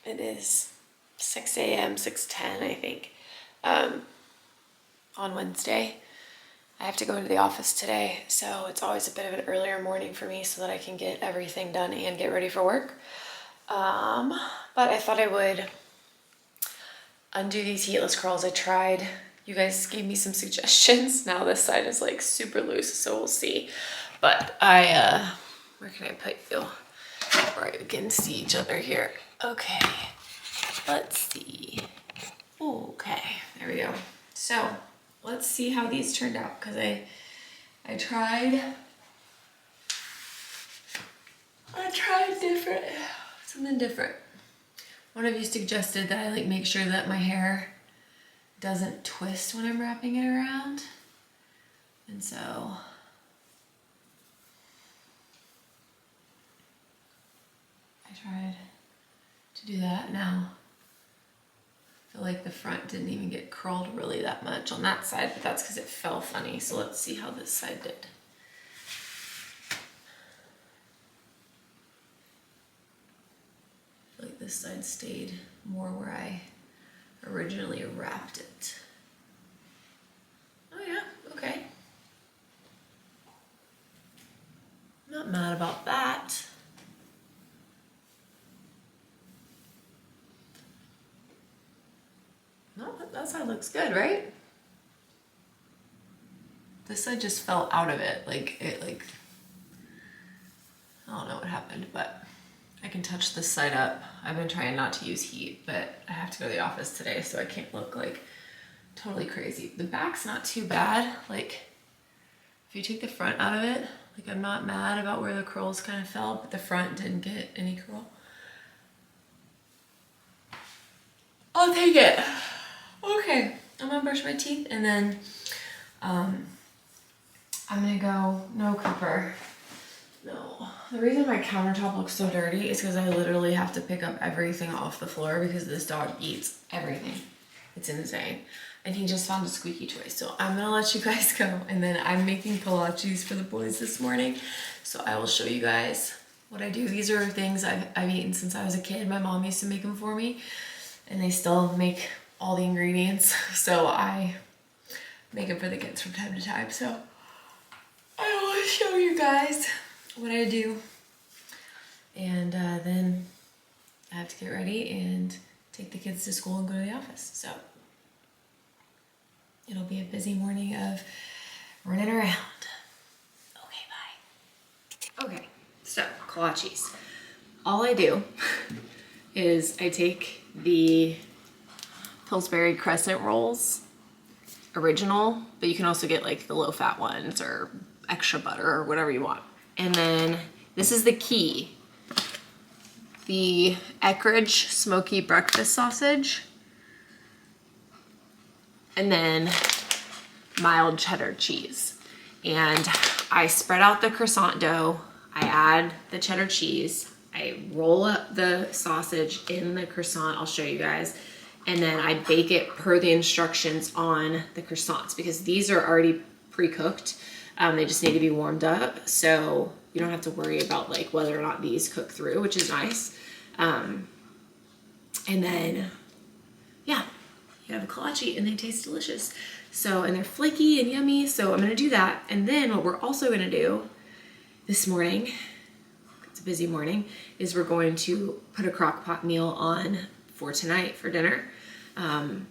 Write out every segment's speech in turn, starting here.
It is 6 a.m., 6:10, I think, on Wednesday. I have to go into the office today, so it's always a bit of an earlier morning for me so that I can get everything done and get ready for work. But I thought I would undo these heatless curls. I tried, you guys gave me some suggestions. Now this side is like super loose, so we'll see. But where can I put you? Where we can see each other here. Okay, let's see. Okay, there we go. So let's see how these turned out, because I tried something different. One of you suggested that I like make sure that my hair doesn't twist when I'm wrapping it around. And so I tried to do that. Now I feel like the front didn't even get curled really that much on that side, but that's because it fell funny. So let's see how this side did. I feel like this side stayed more where I originally wrapped it. Oh yeah, okay. Not mad about that. No, that side looks good, right? This side just fell out of it. I don't know what happened, but I can touch this side up. I've been trying not to use heat, but I have to go to the office today, so I can't look like totally crazy. The back's not too bad. Like, if you take the front out of it, like, I'm not mad about where the curls kind of fell, but the front didn't get any curl. I'll take it. Okay, I'm gonna brush my teeth, and then I'm gonna go, no Cooper. No. The reason my countertop looks so dirty is because I literally have to pick up everything off the floor because this dog eats everything. It's insane. And he just found a squeaky toy. So I'm gonna let you guys go. And then I'm making kolaches for the boys this morning. So I will show you guys what I do. These are things I've eaten since I was a kid. My mom used to make them for me. And they still make all the ingredients. So I make them for the kids from time to time. So I will show you guys what I do, and then I have to get ready and take the kids to school and go to the office. So it'll be a busy morning of running around. Okay, bye. Okay, so kolaches. All I do is I take the Pillsbury Crescent rolls, original, but you can also get like the low-fat ones or extra butter or whatever you want. And then this is the key. The Eckrich smoky breakfast sausage. And then mild cheddar cheese. And I spread out the croissant dough. I add the cheddar cheese. I roll up the sausage in the croissant. I'll show you guys. And then I bake it per the instructions on the croissants, because these are already pre-cooked. They just need to be warmed up, so you don't have to worry about like whether or not these cook through, which is nice. And then, yeah, you have a kolache and they taste delicious. So, and they're flaky and yummy, so I'm gonna do that. And then what we're also gonna do this morning, it's a busy morning, is we're going to put a Crockpot meal on for tonight for dinner.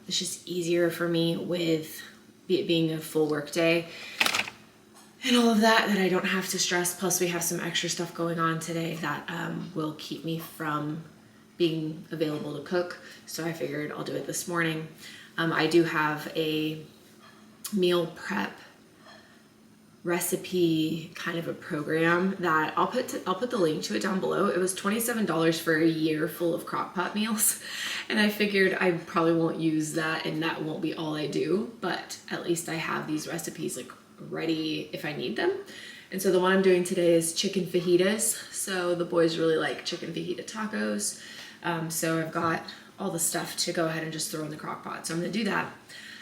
It's just easier for me with it being a full work day and all of that I don't have to stress. Plus we have some extra stuff going on today that will keep me from being available to cook. So I figured I'll do it this morning. I do have a meal prep recipe kind of a program that I'll put the link to it down below. It was $27 for a year full of Crockpot meals, and I figured I probably won't use that and that won't be all I do, but at least I have these recipes like ready if I need them. And so the one I'm doing today is chicken fajitas. So the boys really like chicken fajita tacos. So I've got all the stuff to go ahead and just throw in the crock pot. So I'm gonna do that.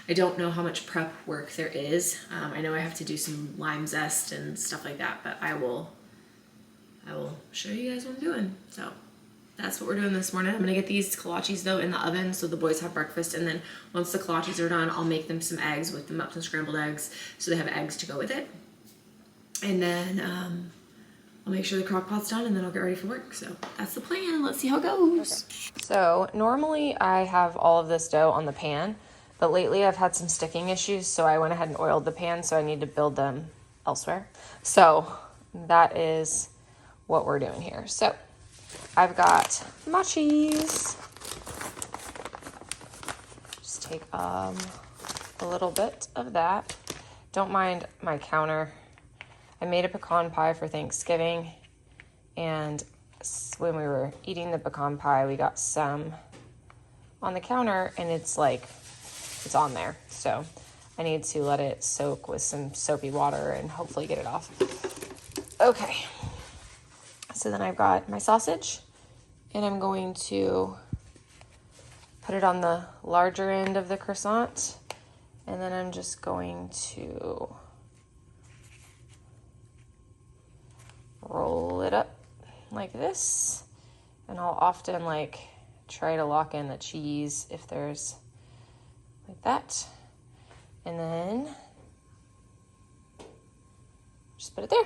I don't know how much prep work there is. I know I have to do some lime zest and stuff like that, but I will show you guys what I'm doing. So that's what we're doing this morning. I'm gonna get these kolaches though in the oven so the boys have breakfast, and then once the kolaches are done, I'll make them some eggs, whip them up some scrambled eggs so they have eggs to go with it. And then I'll make sure the crock pot's done, and then I'll get ready for work. So that's the plan. Let's see how it goes. Okay. So normally I have all of this dough on the pan, but lately I've had some sticking issues, so I went ahead and oiled the pan, so I need to build them elsewhere. So that is what we're doing here. So I've got my cheese. Just take a little bit of that. Don't mind my counter. I made a pecan pie for Thanksgiving, and when we were eating the pecan pie, we got some on the counter, and it's on there. So I need to let it soak with some soapy water and hopefully get it off. Okay. So then I've got my sausage, and I'm going to put it on the larger end of the croissant, and then I'm just going to roll it up like this, and I'll often try to lock in the cheese if there's like that, and then just put it there,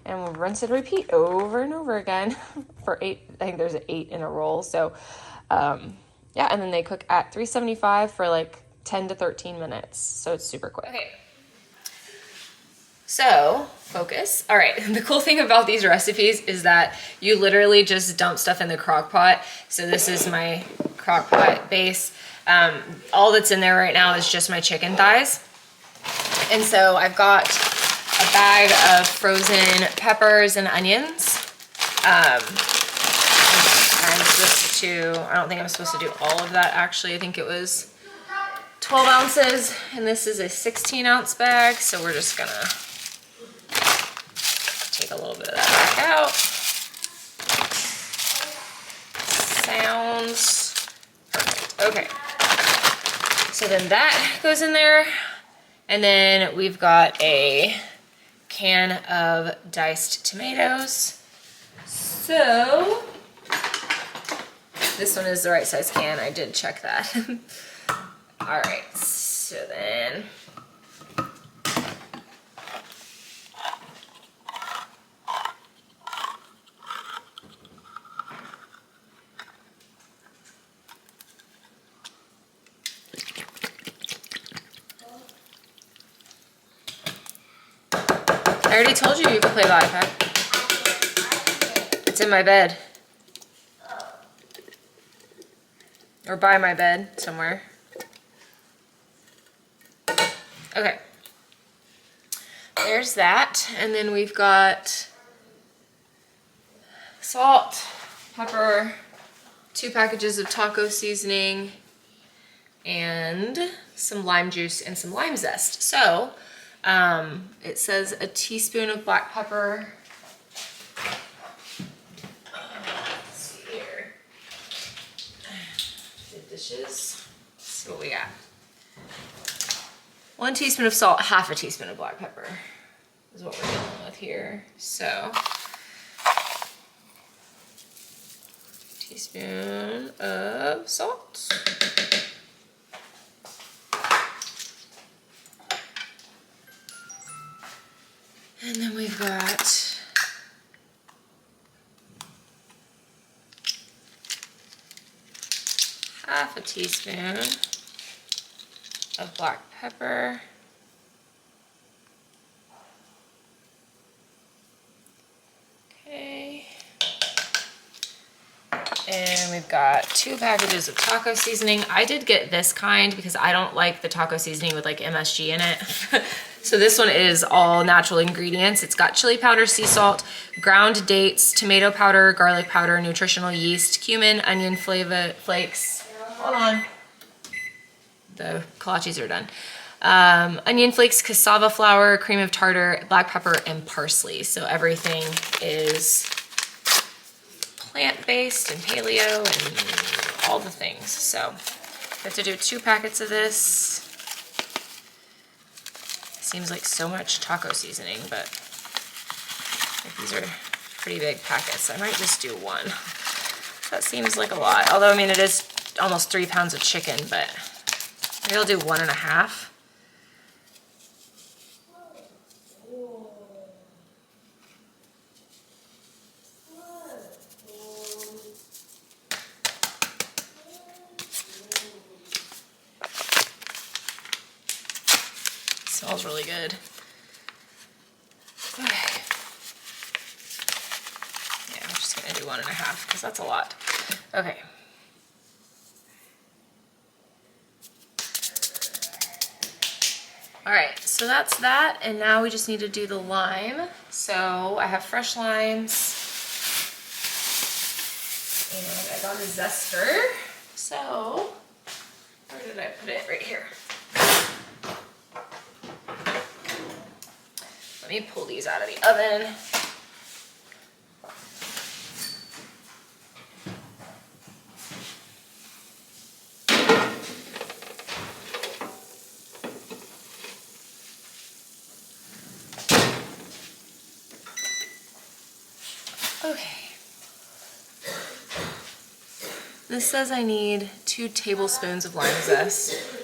and we'll rinse and repeat over and over again for 8. I think there's 8 in a roll. So yeah, and then they cook at 375 for 10 to 13 minutes, so it's super quick. Okay. So, focus. All right, the cool thing about these recipes is that you literally just dump stuff in the crock pot. So this is my crock pot base. All that's in there right now is just my chicken thighs. And so I've got a bag of frozen peppers and onions. I'm supposed to, I don't think I'm supposed to do all of that actually. I think it was 12 ounces, and this is a 16-ounce bag. So we're just gonna take a little bit of that back out. Sounds perfect. Okay. So then that goes in there. And then we've got a can of diced tomatoes. So this one is the right size can. I did check that. All right. So then I already told you could play the iPad. It's in my bed. Or by my bed somewhere. Okay. There's that. And then we've got salt, pepper, 2 packages of taco seasoning, and some lime juice and some lime zest. So, it says a teaspoon of black pepper. Let's see here. The dishes. Let's see what we got. 1 teaspoon of salt, half a teaspoon of black pepper is what we're dealing with here. So, teaspoon of salt. And then we've got half a teaspoon of black pepper. Okay. And we've got 2 packages of taco seasoning. I did get this kind because I don't like the taco seasoning with MSG in it. So this one is all natural ingredients. It's got chili powder, sea salt, ground dates, tomato powder, garlic powder, nutritional yeast, cumin, onion flakes. Hold on. The kolaches are done. Onion flakes, cassava flour, cream of tartar, black pepper, and parsley. So everything is plant-based and paleo and all the things. So we have to do 2 packets of this. Seems like so much taco seasoning, but these are pretty big packets. I might just do 1. That seems like a lot. Although, I mean, it is almost 3 pounds of chicken, but maybe I'll do 1.5. Smells really good. Okay. Yeah, I'm just gonna do 1.5 because that's a lot. Okay. All right, so that's that, and now we just need to do the lime. So I have fresh limes, and I got a zester. So, where did I put it? Right here. Let me pull these out of the oven. Okay. This says I need 2 tablespoons of lime zest.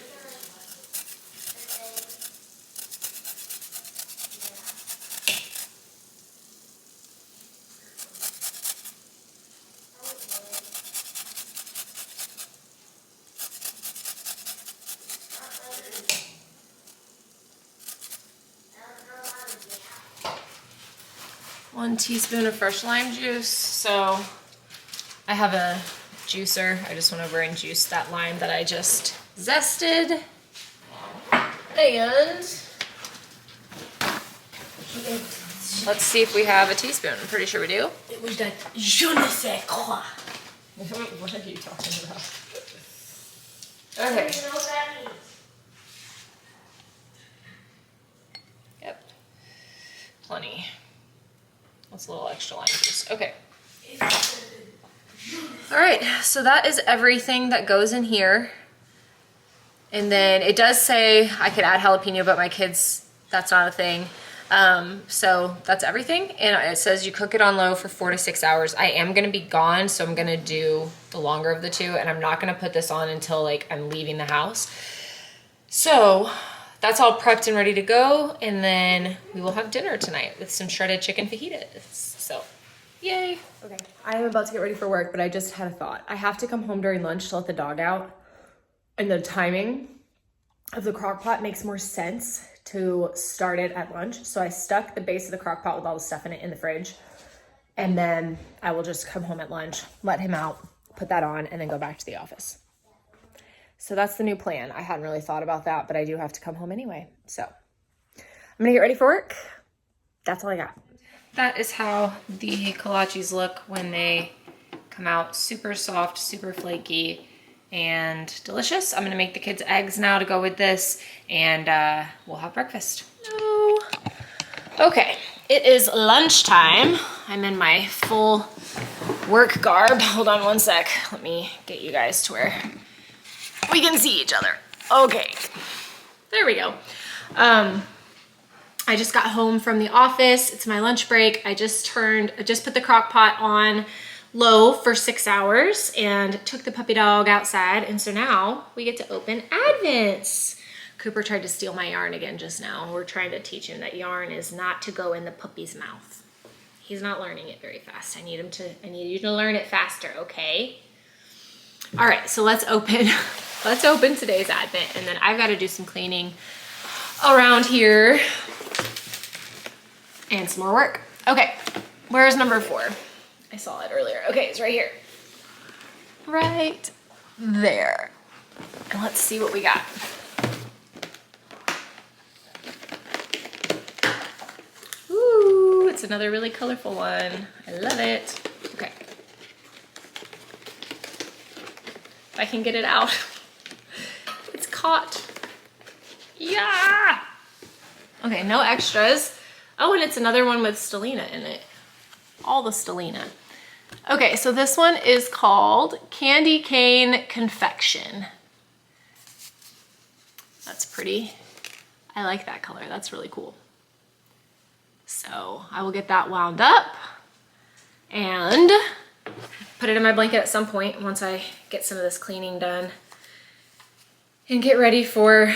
One teaspoon of fresh lime juice. So I have a juicer. I just went over and juiced that lime that I just zested. And let's see if we have a teaspoon. I'm pretty sure we do. It was that je ne sais quoi. What are you talking about? Okay. You know what that means? Yep. Plenty. That's a little extra lime juice. Okay. All right, so that is everything that goes in here. And then it does say I could add jalapeno, but my kids, that's not a thing. So that's everything. And it says you cook it on low for 4 to 6 hours. I am gonna be gone, so I'm gonna do the longer of the two, and I'm not gonna put this on until like I'm leaving the house. So that's all prepped and ready to go. And then we will have dinner tonight with some shredded chicken fajitas. So, yay. Okay, I am about to get ready for work, but I just had a thought. I have to come home during lunch to let the dog out. And the timing of the crock pot makes more sense to start it at lunch. So I stuck the base of the crock pot with all the stuff in it in the fridge. And then I will just come home at lunch, let him out, put that on, and then go back to the office. So that's the new plan. I hadn't really thought about that, but I do have to come home anyway. So I'm gonna get ready for work. That's all I got. That is how the kolaches look when they come out. Super soft, super flaky, and delicious. I'm gonna make the kids eggs now to go with this, and we'll have breakfast. No. Okay, it is lunchtime. I'm in my full work garb. Hold on one sec. Let me get you guys to where we can see each other. Okay, there we go. I just got home from the office. It's my lunch break. I just put the crock pot on low for 6 hours and took the puppy dog outside. And so now we get to open Advents. Cooper tried to steal my yarn again just now. We're trying to teach him that yarn is not to go in the puppy's mouth. He's not learning it very fast. I need you to learn it faster, okay? All right, so let's open today's Advent, and then I've got to do some cleaning around here and some more work. Okay, where's number 4? I saw it earlier. Okay, it's right here. Right there. And let's see what we got. Ooh, it's another really colorful one. I love it. Okay. If I can get it out. It's caught. Yeah. Okay, no extras. Oh, and it's another one with Stellina in it. All the Stellina. Okay, so this one is called Candy Cane Confection. That's pretty. I like that color. That's really cool. So I will get that wound up, and put it in my blanket at some point once I get some of this cleaning done and get ready for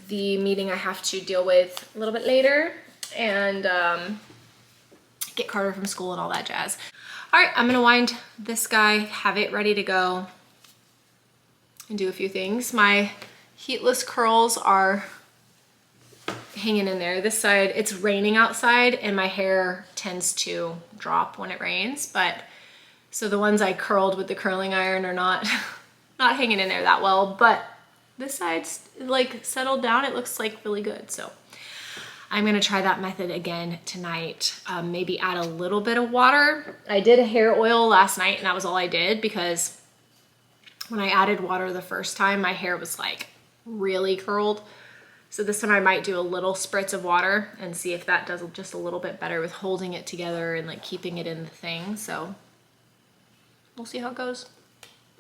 the meeting I have to deal with a little bit later, and get Carter from school and all that jazz. All right, I'm gonna wind this guy, have it ready to go, and do a few things. My heatless curls are hanging in there. This side, it's raining outside and my hair tends to drop when it rains, but so the ones I curled with the curling iron are not hanging in there that well, but this side's like settled down. It looks like really good. So I'm gonna try that method again tonight. Maybe add a little bit of water. I did a hair oil last night and that was all I did, because when I added water the first time, my hair was like really curled. So this time I might do a little spritz of water and see if that does just a little bit better with holding it together and like keeping it in the thing. So we'll see how it goes.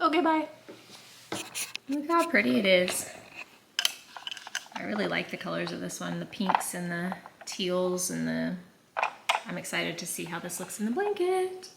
Okay, bye. Look how pretty it is. I really like the colors of this one, the pinks and the teals and the, I'm excited to see how this looks in the blanket.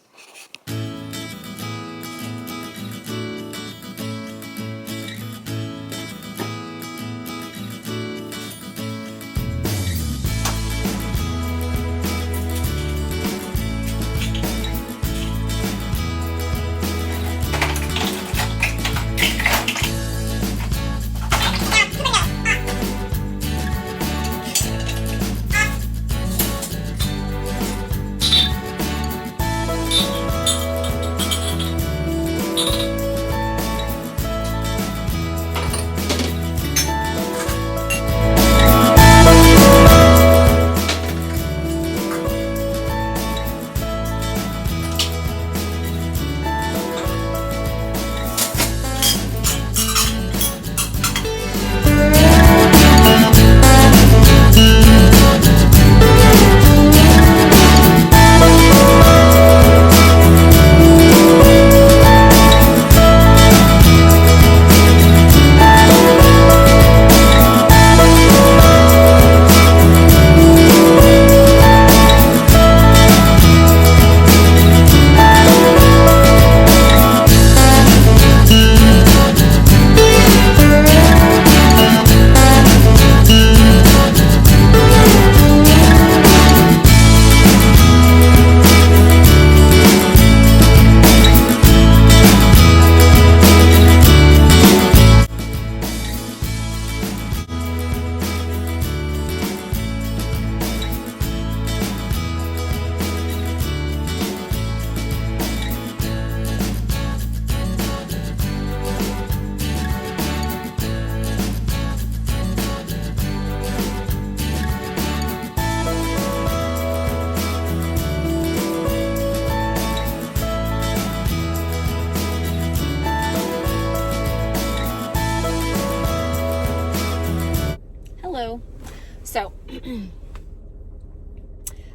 So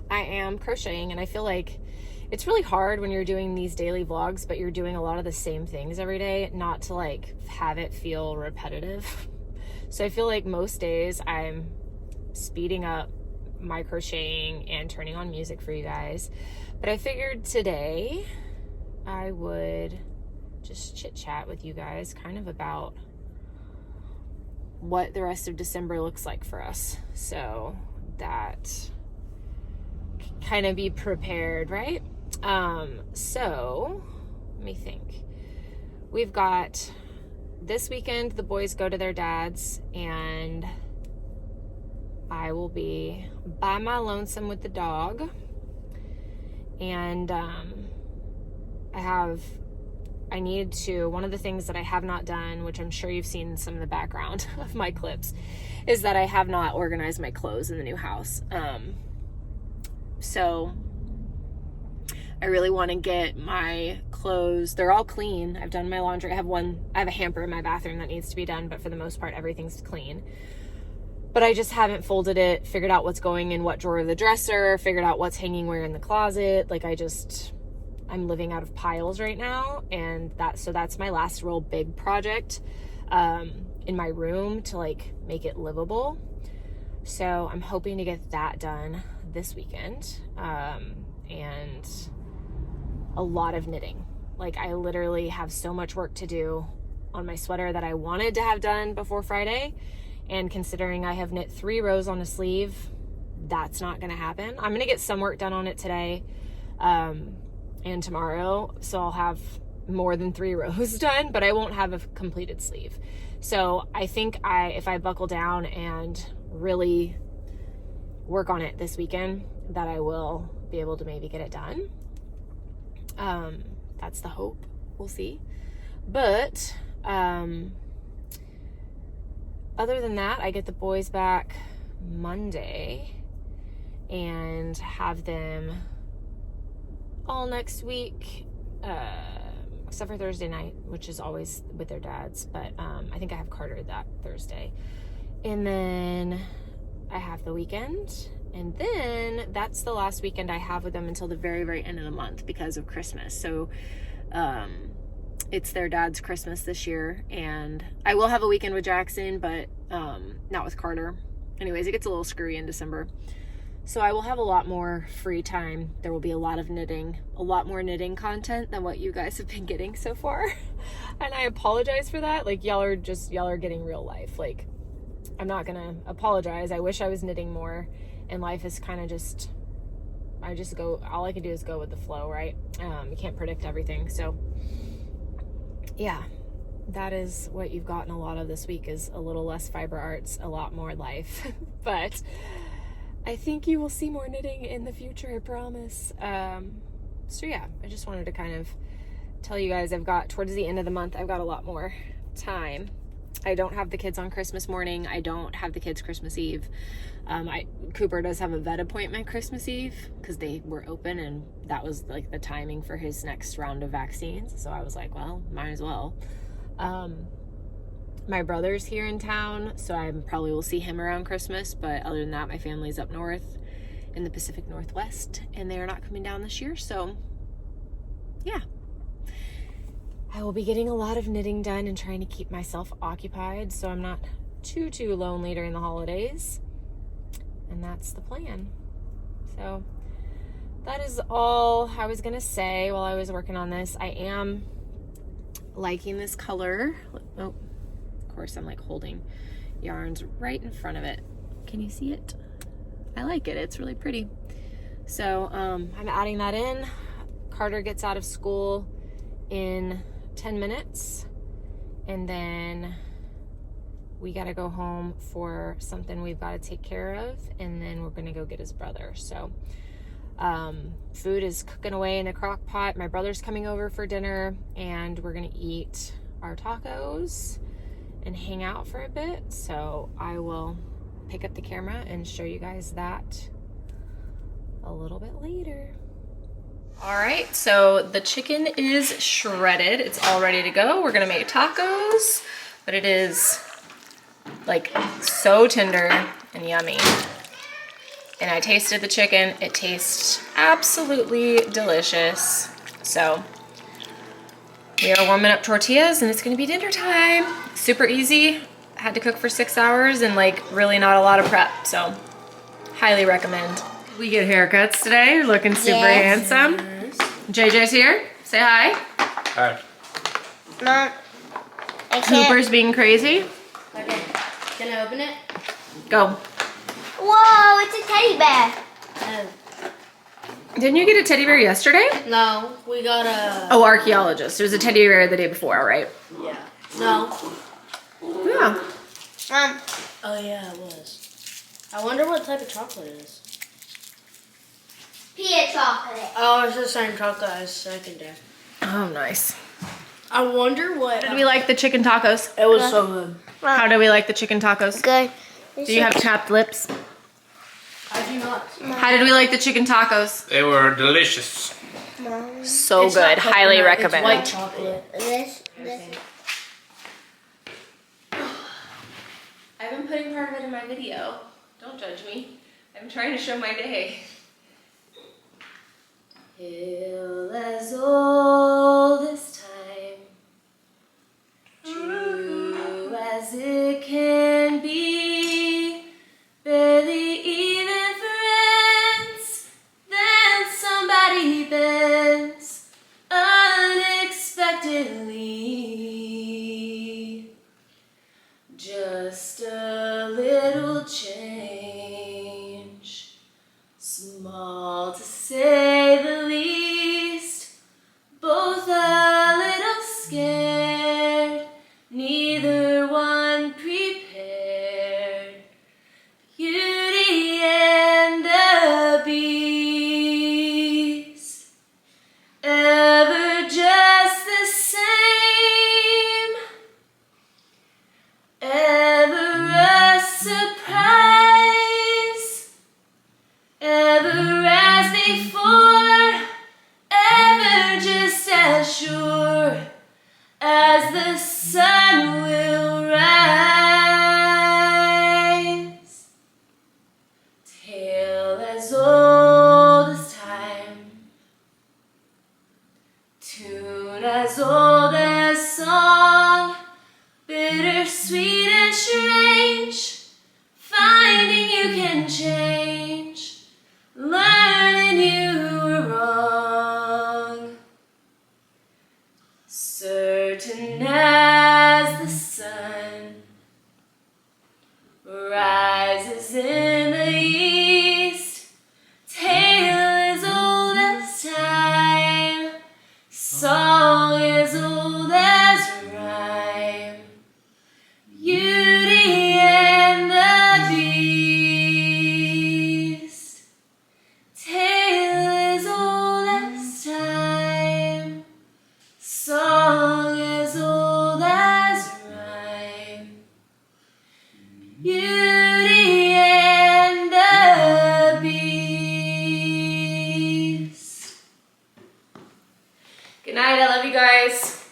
I am crocheting, and I feel like it's really hard when you're doing these daily vlogs, but you're doing a lot of the same things every day, not to like have it feel repetitive. So I feel like most days I'm speeding up my crocheting and turning on music for you guys. But I figured today I would just chit chat with you guys kind of about what the rest of December looks like for us, so that kind of be prepared, right? So let me think. We've got this weekend, the boys go to their dad's, and I will be by my lonesome with the dog. And I need to, one of the things that I have not done, which I'm sure you've seen some of the background of my clips, is that I have not organized my clothes in the new house. So I really want to get my clothes, they're all clean. I've done my laundry. I have a hamper in my bathroom that needs to be done, but for the most part, everything's clean. But I just haven't folded it, figured out what's going in what drawer of the dresser, figured out what's hanging where in the closet. Like I'm living out of piles right now, and that's my last real big project in my room to like make it livable. So I'm hoping to get that done this weekend, and a lot of knitting. Like, I literally have so much work to do on my sweater that I wanted to have done before Friday. And considering I have knit 3 rows on a sleeve, that's not going to happen. I'm going to get some work done on it today and tomorrow. So I'll have more than 3 rows done, but I won't have a completed sleeve. So I think if I buckle down and really work on it this weekend, that I will be able to maybe get it done. That's the hope. We'll see. But other than that, I get the boys back Monday and have them all next week, except for Thursday night, which is always with their dads. But I think I have Carter that Thursday. And then I have the weekend. And then that's the last weekend I have with them until the very, very end of the month because of Christmas. So it's their dad's Christmas this year. And I will have a weekend with Jackson, but not with Carter. Anyways, it gets a little screwy in December. So I will have a lot more free time. There will be a lot of knitting, a lot more knitting content than what you guys have been getting so far. And I apologize for that. Like, y'all are getting real life. Like, I'm not gonna apologize. I wish I was knitting more, and life is kind of just, all I can do is go with the flow, right? You can't predict everything. So yeah, that is what you've gotten a lot of this week, is a little less fiber arts, a lot more life. But I think you will see more knitting in the future, I promise. So yeah, I just wanted to kind of tell you guys, towards the end of the month, I've got a lot more time. I don't have the kids on Christmas morning. I don't have the kids Christmas Eve. Cooper does have a vet appointment Christmas Eve because they were open, and that was like the timing for his next round of vaccines. So I was like, well, might as well. My brother's here in town, so I probably will see him around Christmas. But other than that, my family's up north in the Pacific Northwest, and they're not coming down this year. So yeah, I will be getting a lot of knitting done and trying to keep myself occupied so I'm not too lonely during the holidays. And that's the plan. So that is all I was gonna say while I was working on this. I am liking this color. Oh, of course, I'm like holding yarns right in front of it. Can you see it? I like it. It's really pretty. So I'm adding that in. Carter gets out of school in 10 minutes, and then we got to go home for something we've got to take care of, and then we're going to go get his brother. So food is cooking away in the crock pot. My brother's coming over for dinner, and we're going to eat our tacos and hang out for a bit. So I will pick up the camera and show you guys that a little bit later. All right, so the chicken is shredded. It's all ready to go. We're gonna make tacos, but it is like so tender and yummy. And I tasted the chicken. It tastes absolutely delicious. So we are warming up tortillas, and it's gonna be dinner time. Super easy. Had to cook for 6 hours and like really not a lot of prep. So highly recommend. We get haircuts today. You're looking super handsome. JJ's here. Say hi. Hi. Mom, I can't. Cooper's being crazy. Okay, can I open it? Go. Whoa, it's a teddy bear. Didn't you get a teddy bear yesterday? No, we got a... Oh, archaeologist. It was a teddy bear the day before, right? Yeah. No. Yeah. Oh yeah, it was. I wonder what type of chocolate it is. Pia chocolate. Oh, it's the same chocolate as secondary. Oh, nice. I wonder what... How do we like the chicken tacos? It was so good. How do we like the chicken tacos? Good. Do you have chapped lips? I do not. How did we like the chicken tacos? They were delicious. So It's not good. Highly coconut, recommend. It's white chocolate. This. I've been putting part of it in my video. Don't judge me. I'm trying to show my day. Hill as old as time, true as it can be, barely even friends, then somebody bends, unexpected. ever as before, ever just as sure as the sun will rise. Tale as old as time, tune as old as song, bittersweet and strange, finding you can change, learning you were wrong. Certain as the sun rises in the east, tale as old as time, song as old as rhyme, Beauty and the Beast, tale as old as time, song as old as rhyme, Beauty and the Beast. Good night, I love you guys.